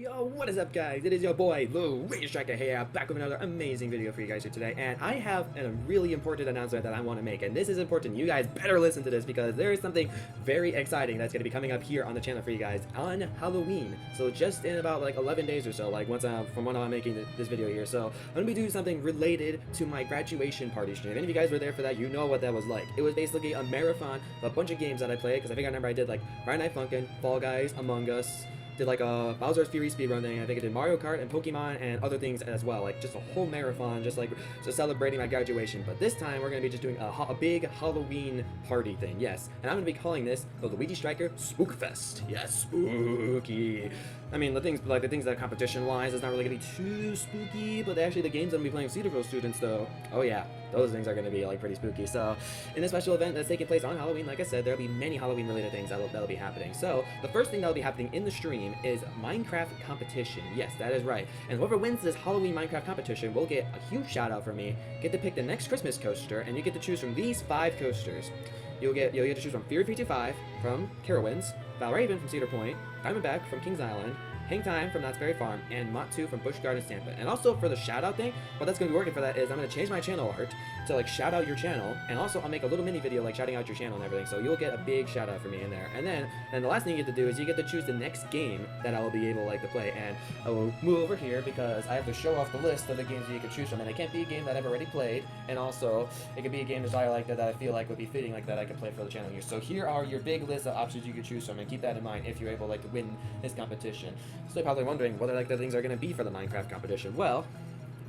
Yo, what is up guys? It is your boy, TheLuigiStriker here, back with another amazing video for you guys here today, and I have a really important announcement that I want to make, and this is important. You guys better listen to this because there is something very exciting that's going to be coming up here on the channel for you guys on Halloween. So just in about like 11 days or so, like from when I'm making this video here, so I'm going to be doing something related to my graduation party stream. If any of you guys were there for that, you know what that was like. It was basically a marathon of a bunch of games that I played, because I think I remember I did like Friday Night Funkin', Fall Guys, Among Us, did like a Bowser's Fury speedrun thing. I think I did Mario Kart and Pokemon and other things as well, like just a whole marathon, just celebrating my graduation. But this time we're going to be just doing a big Halloween party thing, yes. And I'm going to be calling this the TheLuigiStriker Spook Fest. Yes, spooky. I mean, the things that competition-wise is not really going to be too spooky, but actually the games I'm going to be playing with Cedarville students, though, oh yeah, those things are going to be like pretty spooky. So, in this special event that's taking place on Halloween, like I said, there'll be many Halloween-related things that'll be happening. So, the first thing that'll be happening in the stream is Minecraft competition. Yes, that is right. And whoever wins this Halloween Minecraft competition will get a huge shout-out from me, get to pick the next Christmas coaster, and you get to choose from these 5 coasters. You'll get to choose from Fury 325 from Carowinds, Valraven from Cedar Point, Diamondback from Kings Island, Hang Time from Knott's Berry Farm, and Mott 2 from Busch Gardens Tampa. And also for the shout out thing, what that's going to be working for that is I'm going to change my channel art to like shout out your channel, and also I'll make a little mini video like shouting out your channel and everything, so you'll get a big shout out from me in there. And then the last thing you get to do is you get to choose the next game that I will be able to play. And I will move over here because I have to show off the list of the games that you can choose from, and it can't be a game that I've already played, and also it could be a game that I like that I feel like would be fitting like that I could play for the channel here. So here are your big list of options you could choose from, and keep that in mind if you're able to win this competition. So you're probably wondering what the things are going to be for the Minecraft competition. Well,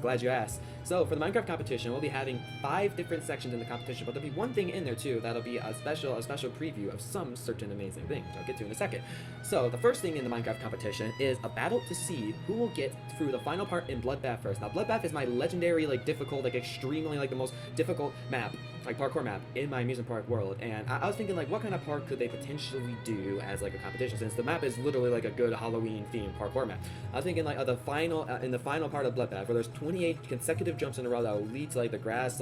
glad you asked. So for the Minecraft competition, we'll be having 5 different sections in the competition, but there'll be one thing in there too that'll be a special preview of some certain amazing things, which I'll get to in a second. So the first thing in the Minecraft competition is a battle to see who will get through the final part in Bloodbath first. Now Bloodbath is my legendary, difficult, extremely, the most difficult map, parkour map in my amusement park world, and I was thinking what kind of park could they potentially do as a competition, since the map is literally a good Halloween themed parkour map. I was thinking the final in the final part of Bloodbath, where there's 28 consecutive jumps in a row that will lead to the grass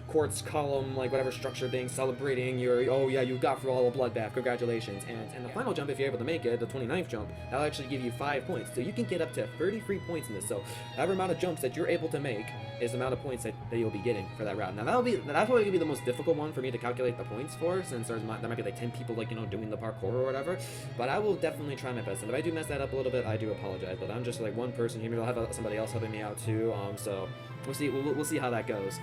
quartz column whatever structure thing, celebrating your, oh yeah, you got through all of Bloodbath, congratulations. And the final jump, if you're able to make it, the 29th jump, that'll actually give you 5 points, so you can get up to 33 points in this. So whatever amount of jumps that you're able to make is the amount of points that you'll be getting for that route. Now that's probably gonna be the most difficult one for me to calculate the points for, since there might be 10 people doing the parkour or whatever, but I will definitely try my best, and if I do mess that up a little bit, I do apologize, but I'm just one person here. Maybe I'll have somebody else helping me out too, so we'll see how that goes.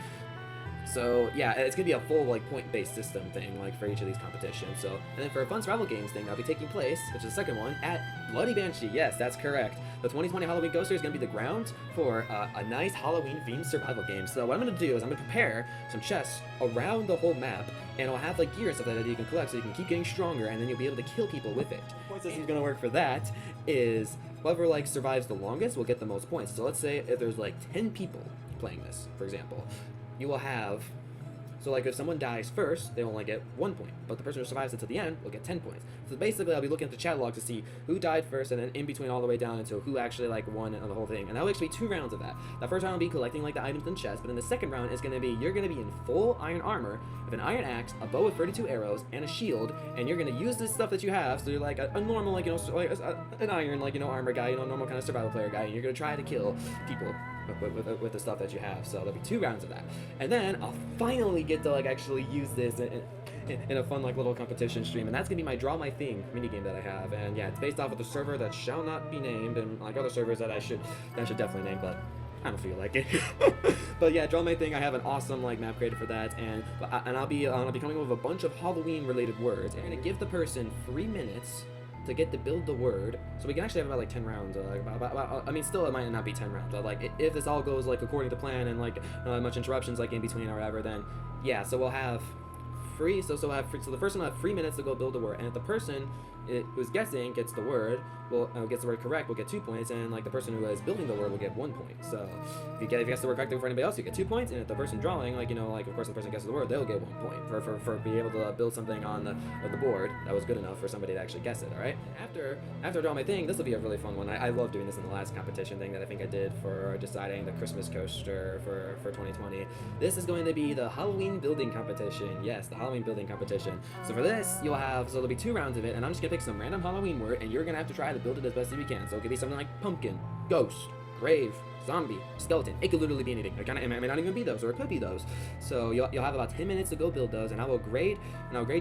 So yeah, it's gonna be a full point-based system thing for each of these competitions. So, and then for a fun survival games thing, that'll be taking place, which is the second one, at Bloody Banshee. Yes, that's correct. The 2020 Halloween coaster is gonna be the ground for a nice Halloween-themed survival game. So what I'm gonna do is I'm gonna prepare some chests around the whole map, and I'll have gear and stuff that you can collect, so you can keep getting stronger, and then you'll be able to kill people with it. The point system's gonna work for that is whoever survives the longest will get the most points. So let's say if there's 10 people playing this, for example, you will have, so if someone dies first, they only get 1 point, but the person who survives it to the end will get 10 points. So basically I'll be looking at the chat log to see who died first, and then in between all the way down until who actually won the whole thing. And that'll actually be 2 rounds of that. The first round will be collecting the items in chests, but then the second round is going to be, you're going to be in full iron armor with an iron axe, a bow with 32 arrows, and a shield, and you're going to use this stuff that you have, so you're a normal an iron armor guy, normal kind of survival player guy, and you're going to try to kill people with the stuff that you have. So there'll be 2 rounds of that, and then I'll finally get to actually use this in a fun little competition stream, and that's gonna be my Draw My Thing minigame that I have. And yeah, it's based off of the server that shall not be named, and other servers that I should definitely name, but I don't feel like it. But yeah, Draw My Thing, I have an awesome map created for that, and I'll be coming up with a bunch of Halloween related words, and I'm gonna give the person 3 minutes to get to build the word, so we can actually have about 10 rounds. I mean, still it might not be 10 rounds, but if this all goes according to plan, and not much interruptions in between or whatever, then yeah. So we'll have free. So the person will have 3 minutes to go build the word, and if the person who's guessing gets the word, gets the word correct, will get 2 points, and the person who is building the word will get 1 point. So if you guess the word correctly for anybody else, you get 2 points, and if the person drawing, of course the person guesses the word, they'll get 1 point for being able to build something on the board that was good enough for somebody to actually guess it. All right. After Draw My Thing, this will be a really fun one. I love doing this in the last competition thing that I think I did for deciding the Christmas coaster for 2020. This is going to be the Halloween building competition. Yes, the Halloween building competition. So for this, there'll be 2 rounds of it, and I'm just gonna pick some random Halloween word, and you're gonna have to try to build it as best as you can. So it could be something like pumpkin, ghost, grave, zombie, skeleton. It could literally be anything. It may not even be those, or it could be those. So you'll have about 10 minutes to go build those, and I'll grade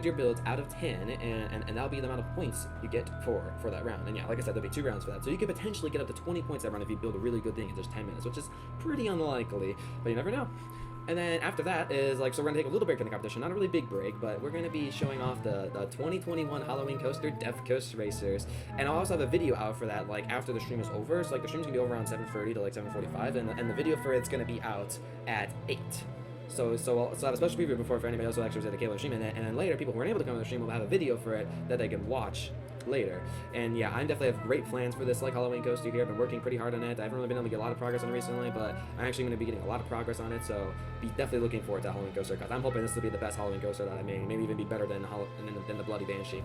your builds out of 10, and that'll be the amount of points you get for that round. And yeah, like I said, there'll be 2 rounds for that. So you could potentially get up to 20 points that round if you build a really good thing in just 10 minutes, which is pretty unlikely, but you never know. And then after that is so we're gonna take a little break in the competition, not a really big break, but we're gonna be showing off the 2021 Halloween coaster, Death Coast Racers, and I'll also have a video out for that after the stream is over. So the stream's gonna be over around 7:30 to 7:45, and the video for it's gonna be out at 8. So I'll have a special preview before for anybody else who actually was at the cable stream, and then later people who weren't able to come to the stream will have a video for it that they can watch later. And yeah, I definitely have great plans for this Halloween coaster here. I've been working pretty hard on it. I haven't really been able to get a lot of progress on it recently, but I'm actually going to be getting a lot of progress on it, so be definitely looking forward to Halloween coaster, because I'm hoping this will be the best Halloween coaster that I made, maybe even be better than the Bloody Banshee.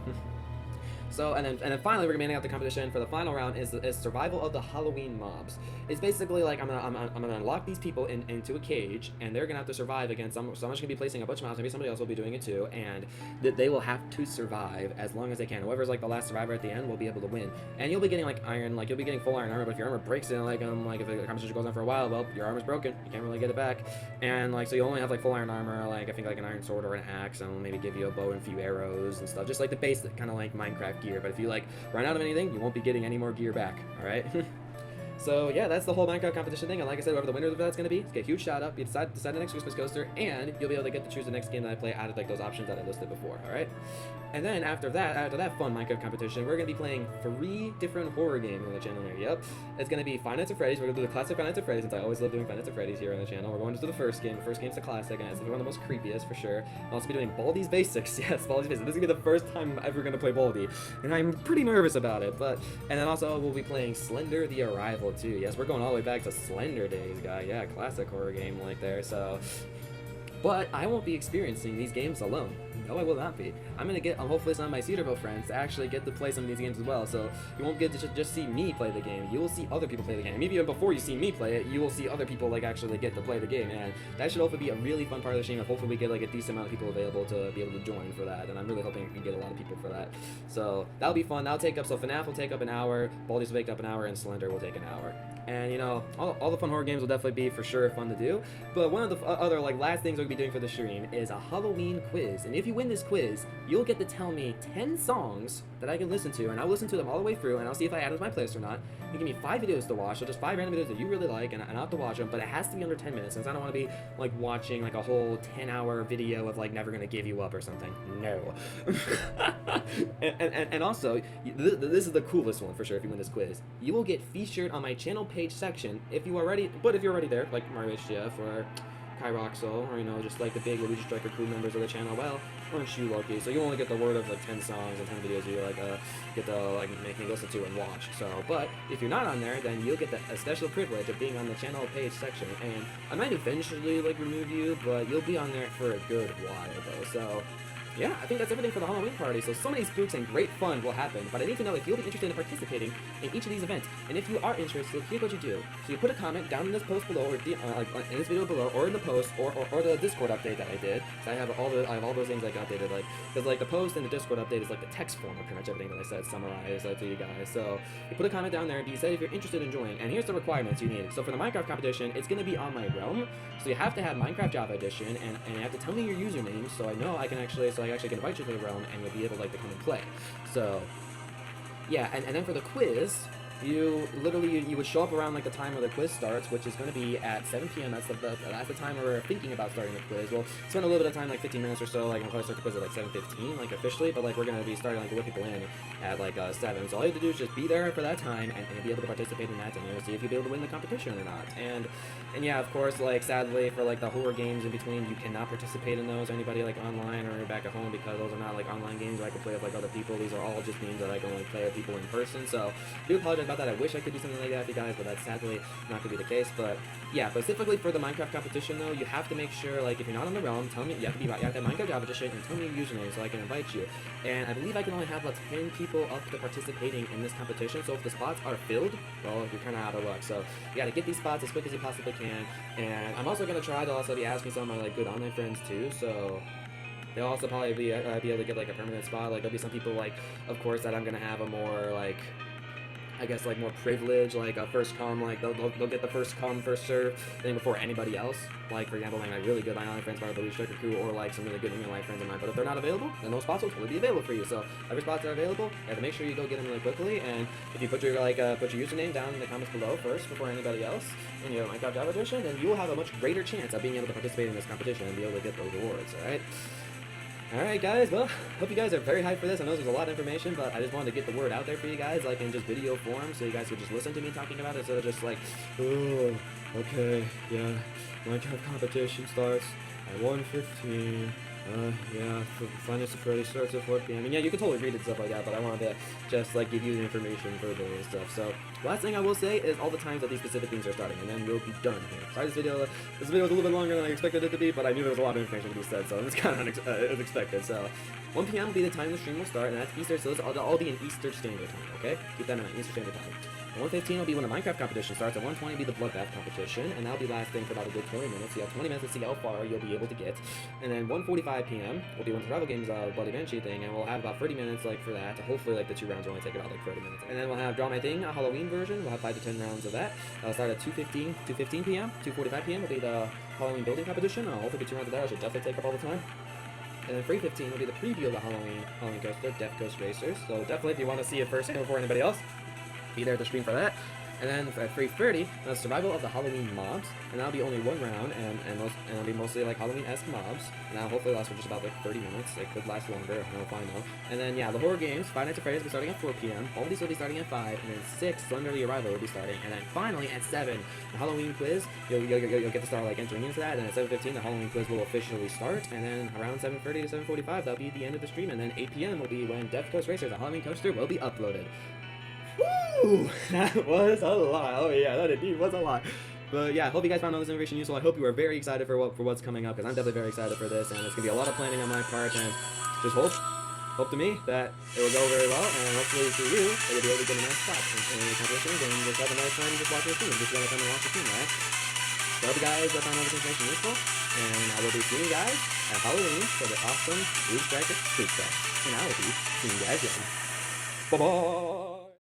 So, and then finally, we're gonna be ending out the competition for the final round is survival of the Halloween mobs. It's basically I'm gonna lock these people into a cage, and they're gonna have to survive against someone's gonna be placing a bunch of mobs. Maybe somebody else will be doing it too, and they will have to survive as long as they can. Whoever's the last survivor at the end will be able to win. And you'll be getting iron, you'll be getting full iron armor. But if your armor breaks in if the competition goes on for a while, well, your armor's broken. You can't really get it back. And so you only have full iron armor, I think an iron sword or an axe, and maybe give you a bow and a few arrows and stuff, just the basic kind of Minecraft gear. But if you run out of anything, you won't be getting any more gear back. All right. So yeah, that's the whole Minecraft competition thing, and like I said, whoever the winner of that's going to be, get a huge shout out. You decide the next Christmas coaster, and you'll be able to get to choose the next game that I play out of those options that I listed before. All right. And then after that fun Minecraft competition, we're going to be playing 3 different horror games on the channel here. Yep. It's going to be Five Nights at Freddy's. We're going to do the classic Five Nights at Freddy's, since I always love doing Five Nights at Freddy's here on the channel. We're going to do the first game. The first game's the classic, and it's one of the most creepiest for sure. I'll also be doing Baldi's Basics. Yes, Baldi's Basics. This is going to be the first time I'm ever going to play Baldi, and I'm pretty nervous about it. And then also we'll be playing Slender the Arrival too. Yes, we're going all the way back to Slender days, guy. Yeah, classic horror game there. So, but I won't be experiencing these games alone. No, I will not be. I'm gonna get hopefully some of my Cedarville friends to actually get to play some of these games as well. So you won't get to just see me play the game. You will see other people play the game. Maybe even before you see me play it, you will see other people actually get to play the game, and that should hopefully be a really fun part of the stream. And hopefully we get a decent amount of people available to be able to join for that. And I'm really hoping we can get a lot of people for that. So that'll be fun. That'll take up. So FNAF will take up an hour. Baldi's will take up an hour, and Slender will take an hour. And all the fun horror games will definitely be for sure fun to do. But one of the other last things we'll be doing for the stream is a Halloween quiz. And if you win this quiz, you'll get to tell me 10 songs that I can listen to, and I'll listen to them all the way through, and I'll see if I add them to my playlist or not. You give me 5 videos to watch, so just 5 random videos that you really like, and I'll have to watch them, but it has to be under 10 minutes, since I don't want to be watching a whole 10-hour video of Never Gonna Give You Up or something. No. and also, this is the coolest one for sure. If you win this quiz, you will get featured on my channel page section if you're already there, like Mario HGF or Kyroxel, or just the big LuigiStriker crew members of the channel. Well, aren't you lucky? So you only get the word of 10 songs and 10 videos you get to make me listen to and watch. So, but if you're not on there, then you'll get a special privilege of being on the channel page section, and I might eventually remove you, but you'll be on there for a good while though. So yeah, I think that's everything for the Halloween party. So many spooks and great fun will happen, but I need to know if you'll be interested in participating in each of these events. And if you are interested, here's what you do. So you put a comment down in this post below, or in this video below, or in the post, or the Discord update that I did. So I have all those things updated, because the post and the Discord update is the text form of pretty much everything that I said summarized to you guys. So you put a comment down there, and you say if you're interested in joining. And here's the requirements you need. So for the Minecraft competition, it's going to be on my realm. So you have to have Minecraft Java Edition, and you have to tell me your username, so I know I can actually can invite you to the realm, and you'll be able to come and play. So yeah, and then for the quiz, you would show up around the time where the quiz starts, which is going to be at 7 p.m. That's the time we're thinking about starting the quiz. We'll spend a little bit of time, 15 minutes or so. I'll probably start the quiz at 7:15, officially, but we're going to be starting to whip people in at 7. So all you have to do is just be there for that time and be able to participate in that, and see if you'll be able to win the competition or not. And yeah, of course, sadly for the horror games in between, you cannot participate in those. Anybody online or back at home, because those are not online games where I can play with other people. These are all just games that I can only play with people in person. So I do apologize about that. I wish I could do something like that for you guys, but that's sadly not going to be the case. But yeah, specifically for the Minecraft competition though, you have to make sure if you're not on the realm, tell me you have to have Minecraft Java Edition, and tell me your username so I can invite you. And I believe I can only have 10 people up to participating in this competition. So if the spots are filled, well, you're kind of out of luck. So you got to get these spots as quick as you possibly can. And I'm also going to try to also be asking some of my good online friends too. So they'll also probably be able to get like a permanent spot. Like there'll be some people like, of course, that I'm gonna have a more like, I guess like more privilege, like a first come, like they'll get the first come first serve thing before anybody else. Like for example, like my really good online friends, part of the TheLuigiStriker crew, or like some really good real life friends of mine. But if they're not available, then those spots will totally be available for you. So every spots are available. You have to make sure you go get them really quickly. And if you put your put your username down in the comments below first before anybody else in your Minecraft Java edition, then you will have a much greater chance of being able to participate in this competition and be able to get those rewards. All right. Alright guys, well, hope you guys are very hyped for this. I know there's a lot of information, but I just wanted to get the word out there for you guys, like in just video form, so you guys could just listen to me talking about it, instead of just like, oh, okay, yeah, Minecraft competition starts at 1:15, yeah, Finance Security starts at 4 p.m. And yeah, you can totally read it and stuff like that, but I wanted to just like give you the information verbally and stuff. So last thing I will say is all the times that these specific things are starting, and then we'll be done here. Sorry, this video is a little bit longer than I expected it to be, but I knew there was a lot of information to be said, so it's kind of unexpected. So 1 p.m. will be the time the stream will start, and that's Easter, so they'll all be in Eastern Standard Time, okay? Keep that in mind, Eastern Standard Time. At 1:15 will be when the Minecraft competition starts. At 1:20 will be the Bloodbath competition, and that'll be lasting for about a good 20 minutes. So you have 20 minutes to see how far you'll be able to get. And then 1:45 p.m. will be when Survival Games Bloody Banshee thing, and we'll have about 30 minutes like for that. Hopefully, like the 2 rounds will only take about like 30 minutes. And then we'll have Draw My Thing, a Halloween version. We'll have 5 to 10 rounds of that. That'll start at 2:15 p.m. 2:45 p.m. will be the Halloween building competition. I'll hopefully get 2 rounds of that. I should definitely take up all the time. And then 3:15 will be the preview of the Halloween coaster, Death Coast Racers. So definitely, if you want to see it first before anybody else, be there at the stream for that. And then at 3:30, the survival of the Halloween mobs, and that'll be only 1 round, and it'll be mostly like Halloween-esque mobs. And that'll hopefully last for just about like 30 minutes. It could last longer, no final. And then yeah, the horror games, Five Nights at Freddy's will be starting at 4 p.m. All these will be starting at 5, and then 6, Thunder the Arrival will be starting, and then finally at 7, the Halloween quiz. You'll get to start like entering into that. And then at 7:15, the Halloween quiz will officially start, and then around 7:30 to 7:45, that'll be the end of the stream. And then 8 p.m. will be when Death Coast Racers, the Halloween coaster, will be uploaded. Woo! That was a lot. Oh yeah, that indeed was a lot. But yeah, I hope you guys found all this information useful. I hope you are very excited for what's coming up, because I'm definitely very excited for this, and it's gonna be a lot of planning on my part, and just hope to me that it will go very well, and hopefully for you, that you'll be able to get a nice spot in the competitions, and just have a nice time just watching the stream. Just gonna come and watch the stream, right? So I hope you guys found all this information useful, and I will be seeing you guys at Halloween for the awesome TheLuigiStriker Spook Fest, and I will be seeing you guys then. Bye bye.